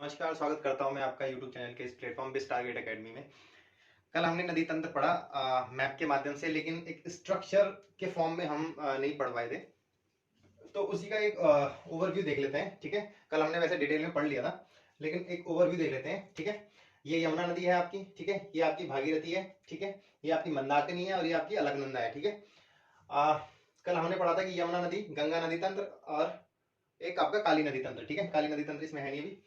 नमस्कार, स्वागत करता हूं मैं आपका YouTube चैनल के इस प्लेटफॉर्म पे टारगेट एकेडमी में। कल हमने नदी तंत्र पढ़ा मैप के माध्यम से, लेकिन एक स्ट्रक्चर के फॉर्म में हम नहीं पढ़ पाए थे। तो उसी का एक ओवरव्यू देख लेते हैं। ठीक है, कल हमने वैसे डिटेल में पढ़ लिया था, लेकिन एक ओवरव्यू देख लेते हैं। ठीक है, ये यमुना नदी है आपकी। ठीक है, ये आपकी भागीरथी है। ठीक है, ये आपकी मंदाकिनी है और ये आपकी अलकनंदा है। ठीक है, अ, कल हमने पढ़ा था कि यमुना नदी, गंगा नदी तंत्र और एक आपका काली नदी तंत्र। ठीक है, काली नदी तंत्र इसमें है नहीं अभी।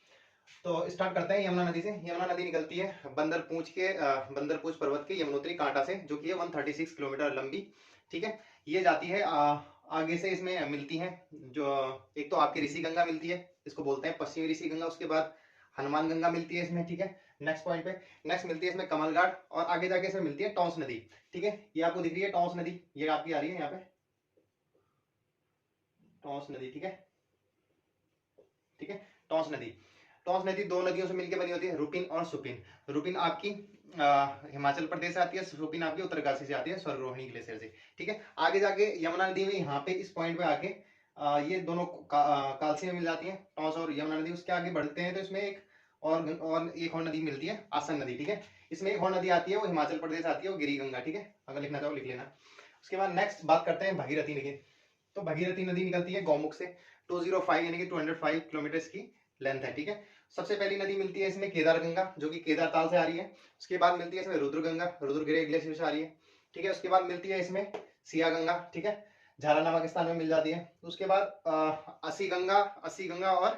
तो स्टार्ट करते हैं यमुना नदी से। यमुना नदी निकलती है बंदरपूंछ पर्वत के यमुनोत्री कांटा से, जो कि है 136 किलोमीटर लंबी। ठीक है, ये जाती है आगे से इसमें मिलती है। जो एक तो आपकी ऋषि गंगा मिलती है, इसको बोलते हैं पश्चिमी ऋषि गंगा। उसके बाद हनुमान गंगा मिलती है इसमें। ठीक है, नेक्स्ट पॉइंट पे नेक्स्ट मिलती है इसमें कमल घाट, और आगे जाके इसमें मिलती है टॉन्स नदी। ठीक है, ये आपको दिख रही है टॉन्स नदी, ये आपकी आ रही है यहाँ पे टॉन्स नदी। ठीक है, ठीक है, टॉन्स नदी। टॉन्स नदी दो नदियों से मिलकर बनी होती है, रुपिन और सुपिन। रुपिन आपकी हिमाचल प्रदेश से आती है, सुपिन आपकी उत्तरकाशी से आती है, स्वर्गरोहिणी ग्लेशियर से। ठीक है, आगे जाके यमुना नदी में यहाँ पे इस पॉइंट पे आके ये दोनों कालसी में मिल जाती है, टॉन्स और यमुना नदी। उसके आगे बढ़ते हैं तो इसमें और एक और नदी मिलती है, आसन नदी। ठीक है, इसमें एक और नदी आती है, वो हिमाचल प्रदेश आती है, वो गिरी गंगा। ठीक है, अगर लिखना चाहो लिख लेना। उसके बाद नेक्स्ट बात करते हैं भगीरथी नदी। तो भगीरथी नदी निकलती है गौमुख से, 205 यानी कि 205 किलोमीटर की लेंथ है। ठीक है, सबसे पहली नदी मिलती है इसमें केदार गंगा, जो कि केदार ताल से आ रही है। उसके बाद मिलती है इसमें रुद्र गंगा, रुद्रगिरी ग्लेशियर से आ रही है। ठीक है, उसके बाद मिलती है इसमें सिया गंगा। ठीक है, झाला नामक स्थान में मिल जाती है। उसके बाद असी गंगा और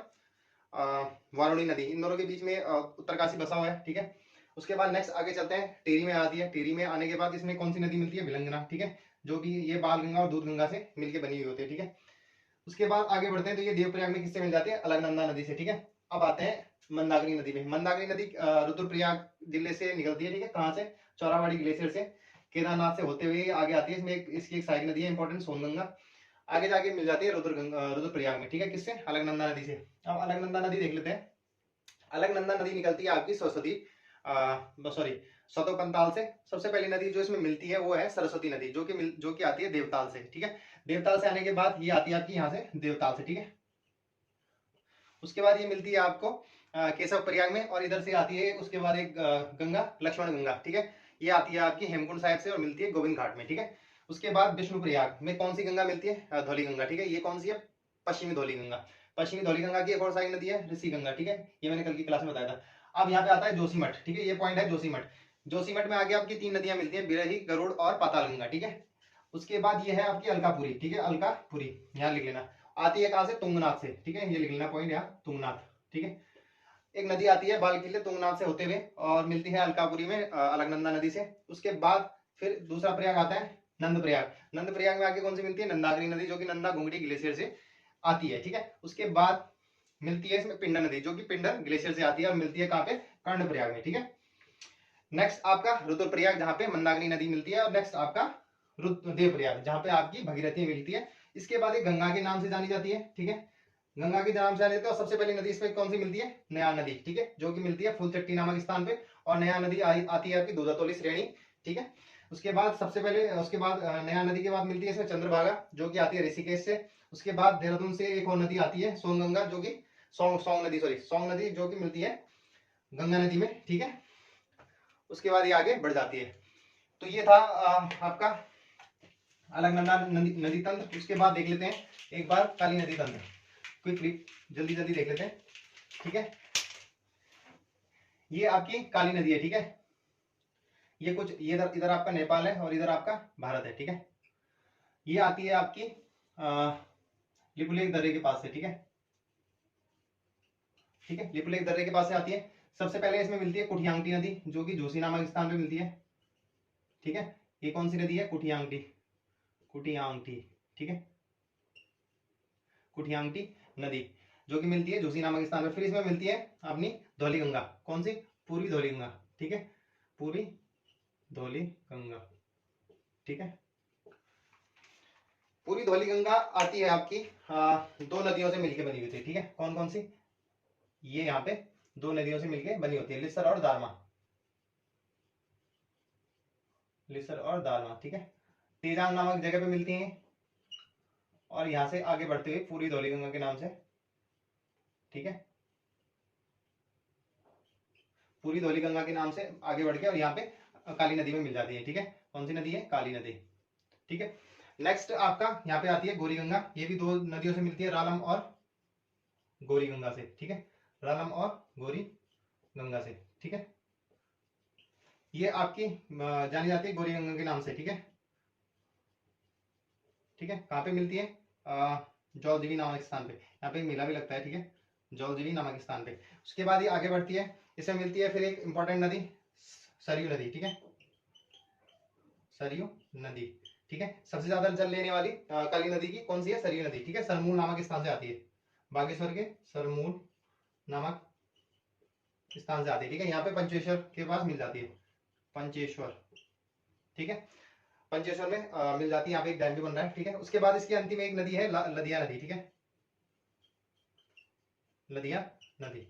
वारुणी नदी, इन दोनों के बीच में उत्तरकाशी बसा हुआ है। ठीक है, उसके बाद नेक्स्ट आगे चलते हैं, टेरी में आती है। टेरी में आने के बाद इसमें कौन सी नदी मिलती है, भिलंगना। ठीक है, जो कि ये बाल गंगा और दूध गंगा से मिलकर बनी हुई होती है। ठीक है, उसके बाद आगे बढ़ते हैं तो ये देवप्रयाग में किससे मिल जाती है, अलकनंदा नदी से। ठीक है, अब आते हैं मंदाकिनी नदी में। मंदाकिनी नदी रुद्रप्रयाग जिले से निकलती है। ठीक है, कहाँ से, चौरावाड़ी ग्लेशियर से, केदारनाथ से होते हुए आगे आती है। इसमें इसकी एक साइड नदी है इंपॉर्टेंट, सोनगंगा। आगे जाके मिल जाती है रुद्रप्रयाग में। ठीक है, किससे, अलकनंदा नदी से। अब अलकनंदा नदी देख लेते हैं। अलकनंदा नदी निकलती है आपकी सरस्वती सॉरी सतोपंताल से। सबसे पहली नदी जो इसमें मिलती है वो है सरस्वती नदी, जो कि आती है देवताल से। ठीक है, देवताल से आने के बाद ये आती है आपकी यहाँ से देवताल से। ठीक है, उसके बाद ये मिलती है आपको केशव प्रयाग में, और इधर से आती है उसके बाद एक गंगा, लक्ष्मण गंगा। ठीक है, ये आती है आपकी हेमकुंड साहिब से और मिलती है गोविंद घाट में। ठीक है, उसके बाद विष्णु प्रयाग में कौन सी गंगा मिलती है, धौली गंगा। ठीक है, ये कौन सी है, पश्चिमी धौली गंगा। पश्चिमी धौली गंगा की एक और सारी नदी है ऋषि गंगा। ठीक है, ये मैंने कल की क्लास में बताया था। अब यहाँ पे आता है जोशीमठ। ठीक है, ये पॉइंट है जोशीमठ। जोशीमठ में आगे आपकी तीन नदियां मिलती है, बिरही, गरुड़ और पाताल गंगा। ठीक है, उसके बाद ये है आपकी अलकापुरी। ठीक है, अलकापुरी यहाँ लिख लेना। आती है कहाँ से, तुंगनाथ से। ठीक है, ये लिख लेना पॉइंट यहाँ, तुंगनाथ। ठीक है, एक नदी आती है बाल किले तुंगनाथ से होते हुए और मिलती है अलकापुरी में अलकनंदा नदी से। उसके बाद फिर दूसरा प्रयाग आता है नंद प्रयाग। नंद प्रयाग में आगे कौन सी मिलती है, नंदाग्नि नदी, जो कि नंदा घुंगरी ग्लेशियर से आती है। ठीक है, उसके बाद मिलती है इसमें पिंडर नदी, जो कि पिंडर ग्लेशियर से आती है और मिलती है कहाँ पे, कर्ण प्रयाग में। ठीक है, नेक्स्ट आपका रुद्रप्रयाग, जहाँ पे मंदाकिनी नदी मिलती है, और नेक्स्ट आपका देवप्रयाग, जहाँ पे आपकी भगीरथी मिलती है। इसके बाद एक गंगा के नाम से जानी जाती है। ठीक है, गंगा के नाम से जाने देते हैं। और सबसे पहली नदी इसमें कौन सी मिलती है, नया नदी। ठीक है, जो कि मिलती है फूलचट्टी नामक स्थान पे, और नया नदी आती है आपकी दूधातोली श्रेणी। ठीक है, उसके बाद नया नदी के बाद मिलती है इसमें चंद्रभागा, जो कि आती है ऋषिकेश से। उसके बाद देहरादून से एक और नदी आती है सोनगंगा, जो कि सौंग नदी, जो कि मिलती है गंगा नदी में। ठीक है, उसके बाद ये आगे बढ़ जाती है। तो ये था आपका अलकनंदा नदी तंत्र। उसके बाद देख लेते हैं एक बार काली नदी तंत्र, क्विकली जल्दी जल्दी देख लेते हैं। ठीक है, ये आपकी काली नदी है। ठीक है, ये ये इधर आपका नेपाल है और इधर आपका भारत है। ठीक है, ये आती है आपकी लिपुलेख दर्रे के पास से। ठीक है, ठीक है, लिपुलेख दर्रे के पास से आती है। सबसे पहले इसमें मिलती है कुठियांगटी नदी, जो कि जोशी नामक स्थान पे मिलती है। ठीक है, ये कौन सी नदी है, कुठियांगटी, कुठियांगटी। ठीक है, कुठियांगटी नदी, जो कि मिलती है जोशी नामक स्थान पे। फिर इसमें मिलती है अपनी धौली गंगा, कौन सी, पूर्वी धौली गंगा। ठीक है, पूर्वी धौली गंगा। ठीक है, पूर्वी धौली गंगा आती है आपकी दो नदियों से मिलकर बनी हुई थी। ठीक है, कौन कौन सी, ये यहाँ पे दो नदियों से मिलकर बनी होती है, लिसर और दारमा, लिसर और दारमा। ठीक है, तेजांग नामक जगह पे मिलती हैं, और यहां से आगे बढ़ते हुए पूर्वी धौली गंगा के नाम से। ठीक है, पूरी धौली गंगा के नाम से आगे बढ़ के और यहाँ पे काली नदी में मिल जाती है। ठीक है, कौन सी नदी है? काली नदी। ठीक है, नेक्स्ट आपका यहाँ पे आती है गौरी गंगा। ये भी दो नदियों से मिलती है, रालम और गौरी गंगा से। ठीक है, रालम और गौरी गंगा से। ठीक है, ये आपकी जानी जाती है गौरी गंगा के नाम से। ठीक है, ठीक है, कहाँ पे मिलती है? जौलजीबी नामक स्थान पे। यहाँ पे एक मेला भी लगता है। ठीक है, जौलजीबी नामक स्थान पे। उसके बाद ये आगे बढ़ती है, इसमें मिलती है फिर एक इंपॉर्टेंट नदी, सरयू नदी। ठीक है, सरयू नदी। ठीक है, सबसे ज्यादा जल लेने वाली काली नदी की कौन सी है? सरयू नदी। ठीक है, सरमूल नामक स्थान से आती है, बागेश्वर के सरमूल नामक स्थान से आती है। ठीक है, यहाँ पे पंचेश्वर के पास मिल जाती है, पंचेश्वर। ठीक है, पंचेश्वर में मिल जाती है। यहाँ पे एक डैम भी बन रहा है। ठीक है, उसके बाद इसकी अंतिम एक नदी है लदिया नदी। ठीक है, लदिया नदी।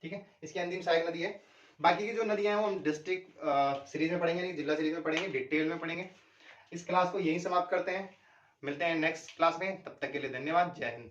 ठीक है, इसकी अंतिम सहायक नदी है। बाकी की जो नदियां हैं वो हम डिस्ट्रिक्ट सीरीज में पढ़ेंगे, नहीं जिला सीरीज में पढ़ेंगे, डिटेल में पढ़ेंगे। इस क्लास को यही समाप्त करते हैं, मिलते हैं नेक्स्ट क्लास में। तब तक के लिए धन्यवाद, जय हिंद।